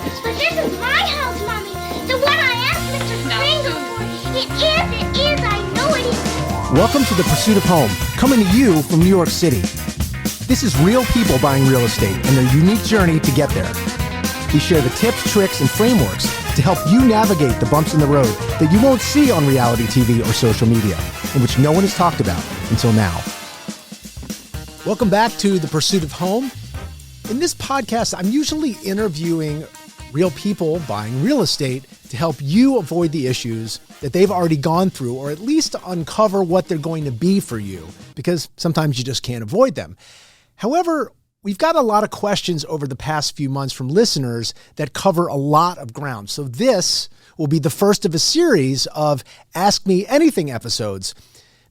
But this is my house, Mommy. The one I asked Mr. Springer for. It is, I know it is. Welcome to The Pursuit of Home, coming to you from New York City. This is real people buying real estate and their unique journey to get there. We share the tips, tricks, and frameworks to help you navigate the bumps in the road that you won't see on reality TV or social media, and which no one has talked about until now. Welcome back to The Pursuit of Home. In this podcast, I'm usually interviewing real people buying real estate to help you avoid the issues that they've already gone through, or at least to uncover what they're going to be for you, because sometimes you just can't avoid them. However, we've got a lot of questions over the past few months from listeners that cover a lot of ground. So this will be the first of a series of Ask Me Anything episodes.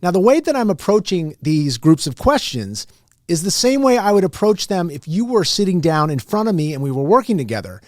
Now, the way that I'm approaching these groups of questions is the same way I would approach them if you were sitting down in front of me and we were working together.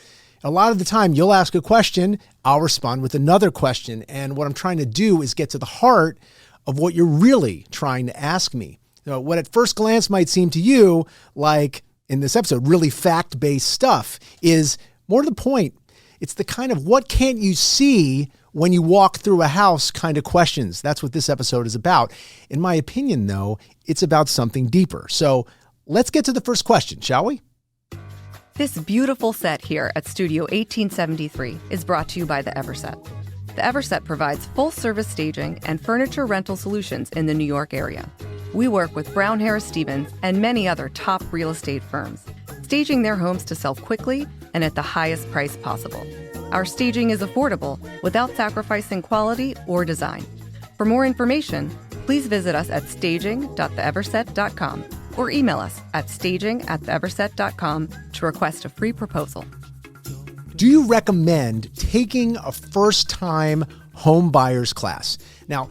A lot of the time, you'll ask a question, I'll respond with another question. And what I'm trying to do is get to the heart of what you're really trying to ask me. So what at first glance might seem to you like, in this episode, really fact-based stuff is more to the point. It's the kind of what can't you see when you walk through a house kind of questions. That's what this episode is about. In my opinion, though, it's about something deeper. So let's get to the first question, shall we? This beautiful set here at Studio 1873 is brought to you by the Everset. The Everset provides full-service staging and furniture rental solutions in the New York area. We work with Brown Harris Stevens and many other top real estate firms, staging their homes to sell quickly and at the highest price possible. Our staging is affordable without sacrificing quality or design. For more information, please visit us at staging.theeverset.com or email us at staging@theeverset.com to request a free proposal. Do you recommend taking a first-time home buyer's class? Now,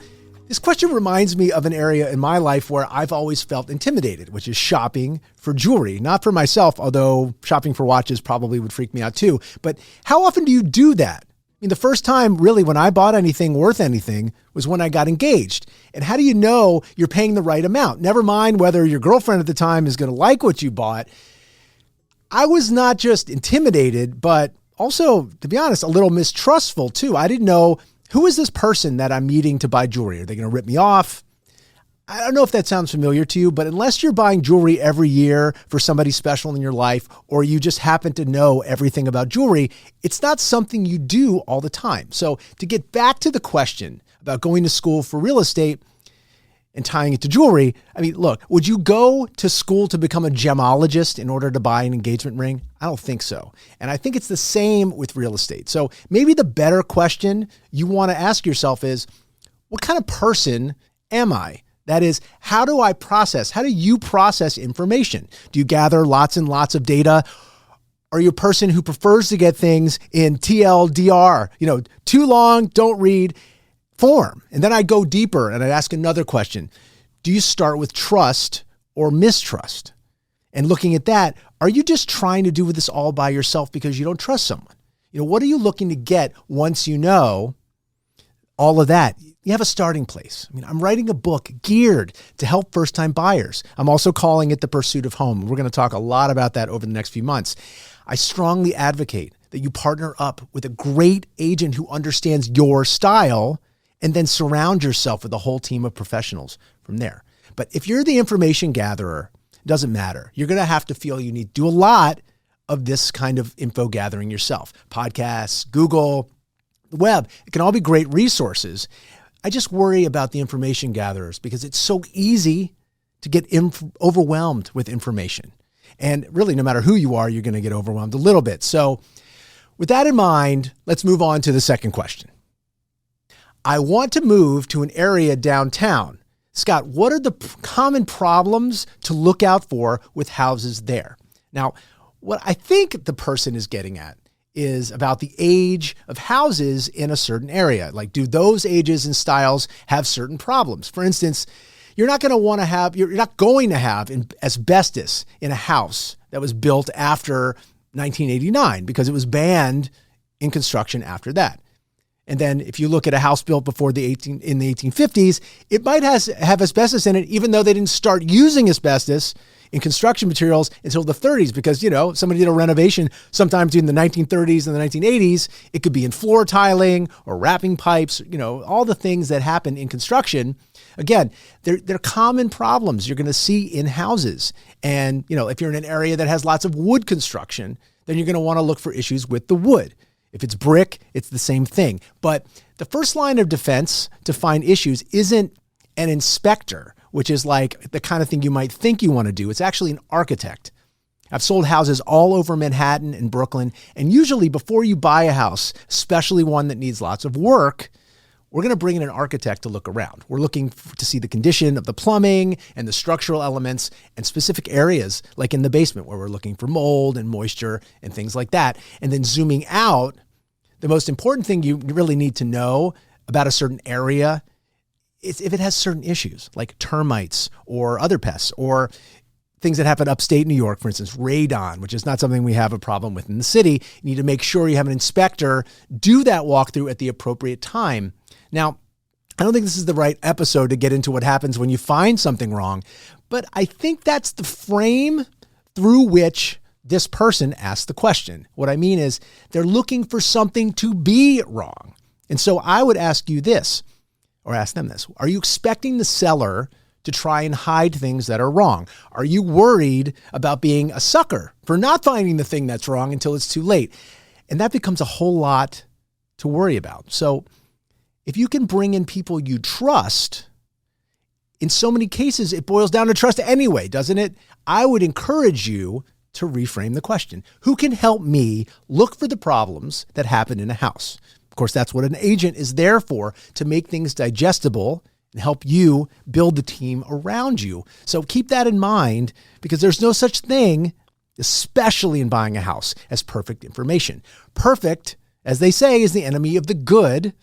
this question reminds me of an area in my life where I've always felt intimidated, which is shopping for jewelry. Not for myself, although shopping for watches probably would freak me out too. But how often do you do that? I mean, the first time really when I bought anything worth anything was when I got engaged. And how do you know you're paying the right amount? Never mind whether your girlfriend at the time is going to like what you bought. I was not just intimidated, but also, to be honest, a little mistrustful too. I didn't know, who is this person that I'm meeting to buy jewelry? Are they going to rip me off? I don't know if that sounds familiar to you, but unless you're buying jewelry every year for somebody special in your life, or you just happen to know everything about jewelry, it's not something you do all the time. So to get back to the question about going to school for real estate and tying it to jewelry, I mean, look, would you go to school to become a gemologist in order to buy an engagement ring? I don't think so. And I think it's the same with real estate. So maybe the better question you want to ask yourself is, what kind of person am I? That is, how do you process information? Do you gather lots and lots of data? Are you a person who prefers to get things in TLDR, too long, don't read form? And then I go deeper and I ask another question. Do you start with trust or mistrust? And looking at that, are you just trying to do this all by yourself because you don't trust someone? What are you looking to get once you know all of that? You have a starting place. I mean, I'm writing a book geared to help first-time buyers. I'm also calling it The Pursuit of Home. We're going to talk a lot about that over the next few months. I strongly advocate that you partner up with a great agent who understands your style and then surround yourself with a whole team of professionals from there. But if you're the information gatherer, it doesn't matter. You're going to have to feel you need to do a lot of this kind of info gathering yourself. Podcasts, Google, the web, it can all be great resources. I just worry about the information gatherers because it's so easy to get overwhelmed with information. And really, no matter who you are, you're going to get overwhelmed a little bit. So with that in mind, let's move on to the second question. I want to move to an area downtown. Scott, what are the common problems to look out for with houses there? Now, what I think the person is getting at is about the age of houses in a certain area. Like, do those ages and styles have certain problems? For instance, you're not going to have asbestos in a house that was built after 1989 because it was banned in construction after that. And then if you look at a house built before in the 1850s, it might have asbestos in it, even though they didn't start using asbestos in construction materials until the 30s because, somebody did a renovation sometime between the 1930s and the 1980s. It could be in floor tiling or wrapping pipes, all the things that happen in construction. Again, they're common problems you're going to see in houses. And, if you're in an area that has lots of wood construction, then you're going to want to look for issues with the wood. If it's brick, it's the same thing. But the first line of defense to find issues isn't an inspector, which is like the kind of thing you might think you want to do. It's actually an architect. I've sold houses all over Manhattan and Brooklyn. And usually before you buy a house, especially one that needs lots of work, we're going to bring in an architect to look around. We're looking to see the condition of the plumbing and the structural elements and specific areas, like in the basement where we're looking for mold and moisture and things like that. And then zooming out, the most important thing you really need to know about a certain area is if it has certain issues like termites or other pests or things that happen upstate New York, for instance, radon, which is not something we have a problem with in the city. You need to make sure you have an inspector do that walkthrough at the appropriate time. Now, I don't think this is the right episode to get into what happens when you find something wrong, but I think that's the frame through which this person asked the question. What I mean is they're looking for something to be wrong. And so I would ask you this, or ask them this. Are you expecting the seller to try and hide things that are wrong? Are you worried about being a sucker for not finding the thing that's wrong until it's too late? And that becomes a whole lot to worry about. So if you can bring in people you trust, in so many cases, it boils down to trust anyway, doesn't it? I would encourage you to reframe the question. Who can help me look for the problems that happen in a house? Of course, that's what an agent is there for, to make things digestible and help you build the team around you. So keep that in mind, because there's no such thing, especially in buying a house, as perfect information. Perfect, as they say, is the enemy of the good.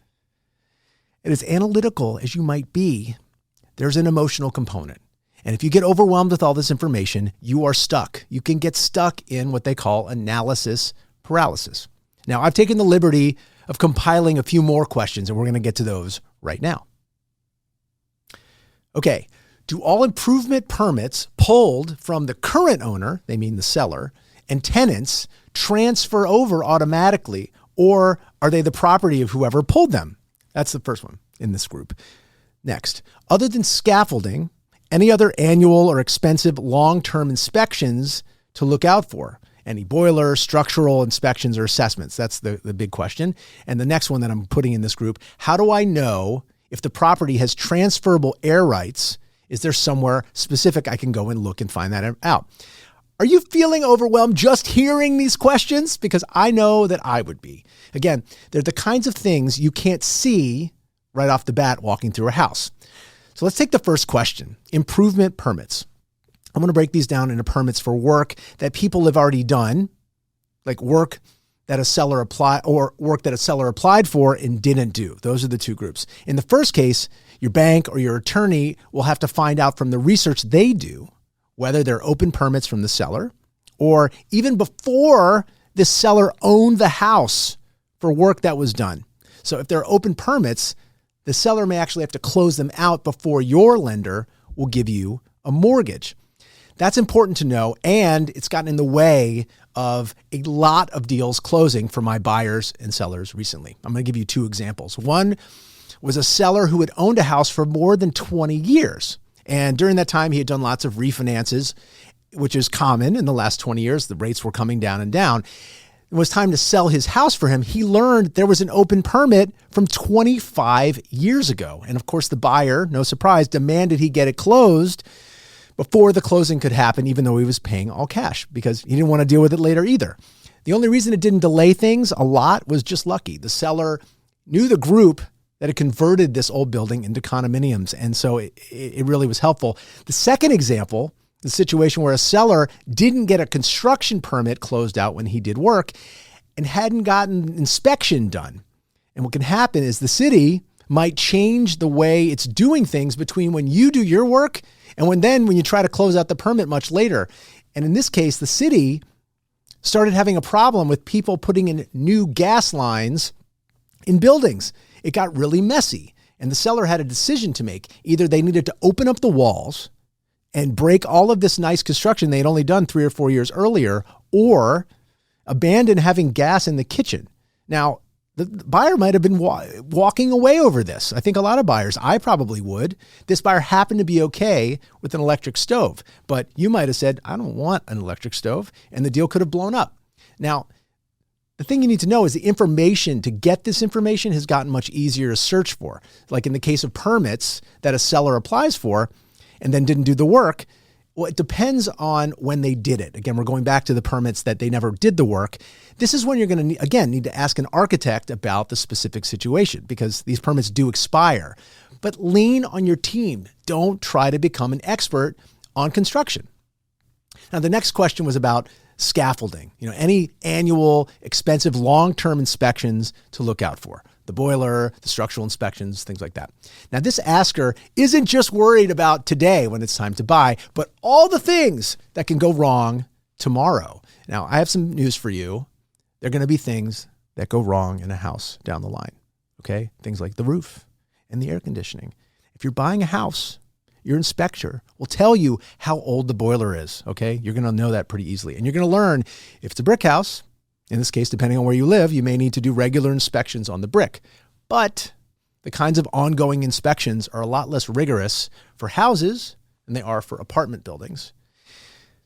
And as analytical as you might be, there's an emotional component. And if you get overwhelmed with all this information, you are stuck. You can get stuck in what they call analysis paralysis. Now, I've taken the liberty of compiling a few more questions, and we're going to get to those right now. Okay, do all improvement permits pulled from the current owner, they mean the seller, and tenants transfer over automatically, or are they the property of whoever pulled them? That's the first one in this group. Next, other than scaffolding, any other annual or expensive long-term inspections to look out for? Any boiler, structural inspections or assessments? That's the big question. And the next one that I'm putting in this group, how do I know if the property has transferable air rights? Is there somewhere specific I can go and look and find that out? Are you feeling overwhelmed just hearing these questions? Because I know that I would be. Again, they're the kinds of things you can't see right off the bat walking through a house. So let's take the first question, improvement permits. I'm going to break these down into permits for work that people have already done, like work that a seller applied for and didn't do. Those are the two groups. In the first case, your bank or your attorney will have to find out from the research they do whether they're open permits from the seller, or even before the seller owned the house for work that was done. So if they're open permits, the seller may actually have to close them out before your lender will give you a mortgage. That's important to know, and it's gotten in the way of a lot of deals closing for my buyers and sellers recently. I'm going to give you two examples. One was a seller who had owned a house for more than 20 years. And during that time, he had done lots of refinances, which is common in the last 20 years. The rates were coming down and down. It was time to sell his house for him. He learned there was an open permit from 25 years ago. And of course, the buyer, no surprise, demanded he get it closed before the closing could happen, even though he was paying all cash, because he didn't want to deal with it later either. The only reason it didn't delay things a lot was just lucky. The seller knew the group that had converted this old building into condominiums, and so it really was helpful. The second example, the situation where a seller didn't get a construction permit closed out when he did work and hadn't gotten inspection done. And what can happen is the city might change the way it's doing things between when you do your work and when you try to close out the permit much later. And in this case, the city started having a problem with people putting in new gas lines in buildings. It got really messy, and the seller had a decision to make. Either they needed to open up the walls and break all of this nice construction they had only done 3 or 4 years earlier, or abandon having gas in the kitchen. Now, the buyer might have been walking away over this. I think a lot of buyers, I probably would. This buyer happened to be okay with an electric stove, but you might have said, I don't want an electric stove, and the deal could have blown up. Now, the thing you need to know is the information to get this information has gotten much easier to search for. Like in the case of permits that a seller applies for and then didn't do the work, well, it depends on when they did it. Again, we're going back to the permits that they never did the work. This is when you're going to, again, need to ask an architect about the specific situation because these permits do expire. But lean on your team. Don't try to become an expert on construction. Now, the next question was about scaffolding. Any annual, expensive, long-term inspections to look out for. The boiler, the structural inspections, things like that. Now, this asker isn't just worried about today when it's time to buy, but all the things that can go wrong tomorrow. Now, I have some news for you. There are going to be things that go wrong in a house down the line, okay? Things like the roof and the air conditioning. If you're buying a house, your inspector will tell you how old the boiler is, okay? You're going to know that pretty easily. And you're going to learn if it's a brick house, in this case, depending on where you live, you may need to do regular inspections on the brick. But the kinds of ongoing inspections are a lot less rigorous for houses than they are for apartment buildings.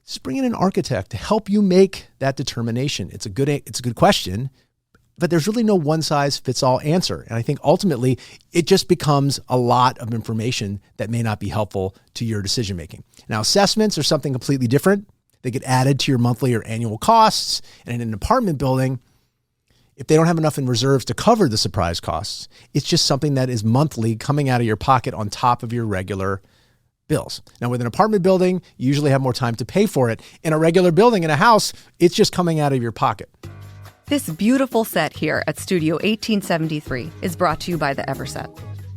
Just bring in an architect to help you make that determination. It's a good question, but there's really no one-size-fits-all answer. And I think ultimately it just becomes a lot of information that may not be helpful to your decision-making. Now, assessments are something completely different. They get added to your monthly or annual costs. And in an apartment building, if they don't have enough in reserves to cover the surprise costs, it's just something that is monthly coming out of your pocket on top of your regular bills. Now, with an apartment building, you usually have more time to pay for it. In a regular building, in a house, it's just coming out of your pocket. This beautiful set here at Studio 1873 is brought to you by the Everset.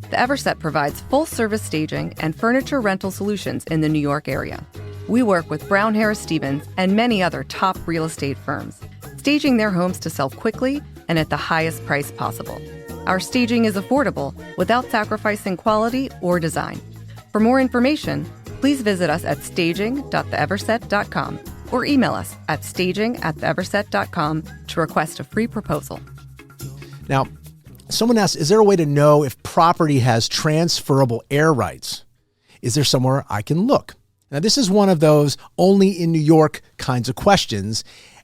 The Everset provides full-service staging and furniture rental solutions in the New York area. We work with Brown Harris Stevens and many other top real estate firms, staging their homes to sell quickly and at the highest price possible. Our staging is affordable without sacrificing quality or design. For more information, please visit us at staging.theeverset.com or email us at staging@theeverset.com to request a free proposal. Now, someone asked, is there a way to know if property has transferable air rights? Is there somewhere I can look? Now, this is one of those only in New York kinds of questions,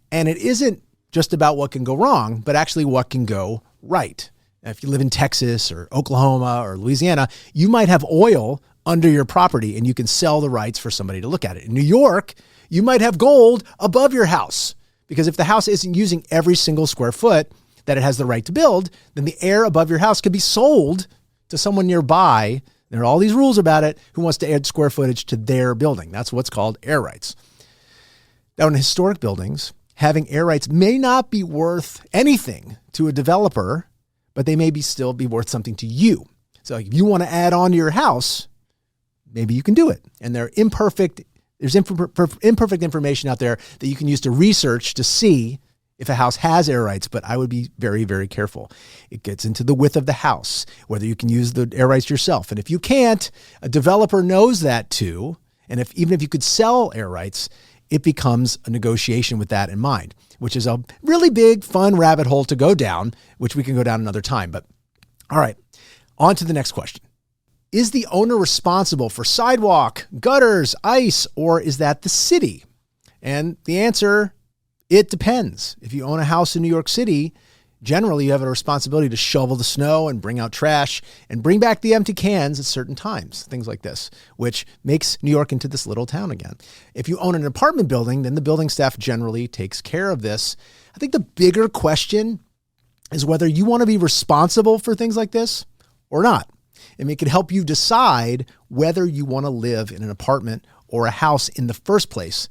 and it isn't just about what can go wrong, but actually what can go right. Now, if you live in Texas or Oklahoma or Louisiana, you might have oil under your property and you can sell the rights for somebody to look at it. In New York, you might have gold above your house because if the house isn't using every single square foot that it has the right to build, then the air above your house could be sold to someone nearby. There are all these rules about it who wants to add square footage to their building. That's what's called air rights. Now, in historic buildings, having air rights may not be worth anything to a developer, but they may still be worth something to you. So if you want to add on to your house, maybe you can do it. And there's imperfect information out there that you can use to research to see if a house has air rights, but I would be very, very careful. It gets into the width of the house, whether you can use the air rights yourself. And if you can't, a developer knows that too. And even if you could sell air rights, it becomes a negotiation with that in mind, which is a really big, fun rabbit hole to go down, which we can go down another time. But all right, on to the next question. Is the owner responsible for sidewalk, gutters, ice, or is that the city? And the answer, it depends. If you own a house in New York City, generally you have a responsibility to shovel the snow and bring out trash and bring back the empty cans at certain times, things like this, which makes New York into this little town again. If you own an apartment building, then the building staff generally takes care of this. I think the bigger question is whether you want to be responsible for things like this or not. And it can help you decide whether you want to live in an apartment or a house in the first place.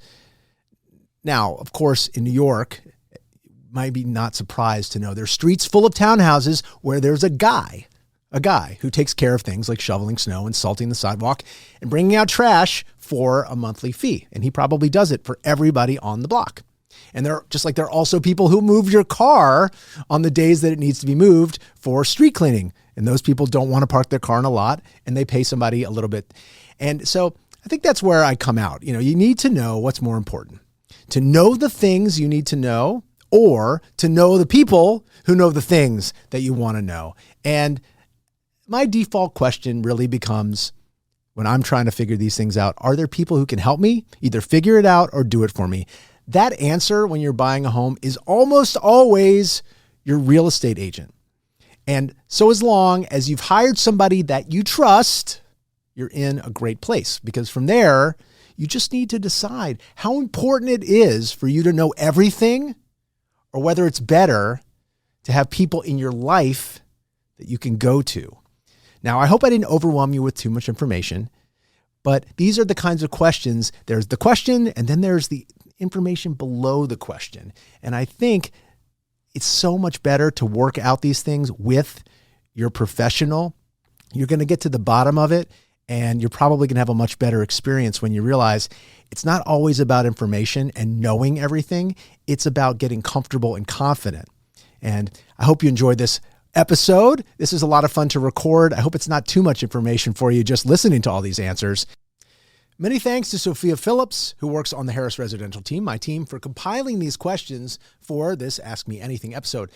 Now, of course, in New York, you might be not surprised to know there's streets full of townhouses where there's a guy who takes care of things like shoveling snow and salting the sidewalk and bringing out trash for a monthly fee. And he probably does it for everybody on the block. And there are also people who move your car on the days that it needs to be moved for street cleaning. And those people don't want to park their car in a lot and they pay somebody a little bit. And so I think that's where I come out. You need to know what's more important. To know the things you need to know, or to know the people who know the things that you want to know. And my default question really becomes, when I'm trying to figure these things out, are there people who can help me either figure it out or do it for me? That answer when you're buying a home is almost always your real estate agent. And so as long as you've hired somebody that you trust, you're in a great place, because from there, you just need to decide how important it is for you to know everything, or whether it's better to have people in your life that you can go to. Now, I hope I didn't overwhelm you with too much information, but these are the kinds of questions. There's the question, and then there's the information below the question. And I think it's so much better to work out these things with your professional. You're going to get to the bottom of it, and you're probably going to have a much better experience when you realize it's not always about information and knowing everything. It's about getting comfortable and confident. And I hope you enjoyed this episode. This is a lot of fun to record. I hope it's not too much information for you just listening to all these answers. Many thanks to Sophia Phillips, who works on the Harris Residential team, my team, for compiling these questions for this Ask Me Anything episode.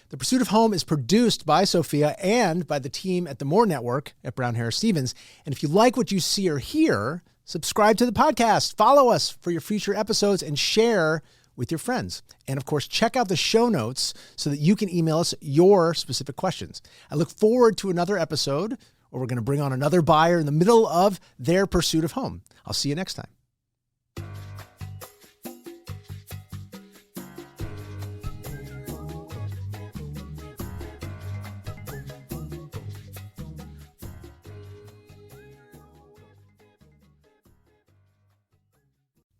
The Pursuit of Home is produced by Sophia and by the team at the More Network at Brown Harris Stevens. And if you like what you see or hear, subscribe to the podcast, follow us for your future episodes, and share with your friends. And of course, check out the show notes so that you can email us your specific questions. I look forward to another episode where we're going to bring on another buyer in the middle of their pursuit of home. I'll see you next time.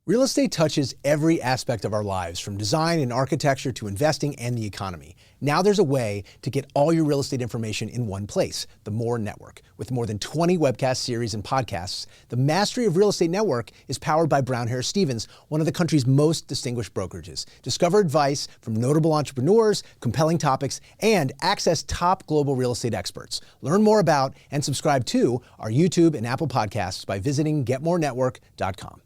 Real estate touches every aspect of our lives, from design and architecture to investing and the economy. Now there's a way to get all your real estate information in one place, the More Network. With more than 20 webcast series and podcasts, the Mastery of Real Estate Network is powered by Brown Harris Stevens, one of the country's most distinguished brokerages. Discover advice from notable entrepreneurs, compelling topics, and access top global real estate experts. Learn more about and subscribe to our YouTube and Apple podcasts by visiting getmorenetwork.com.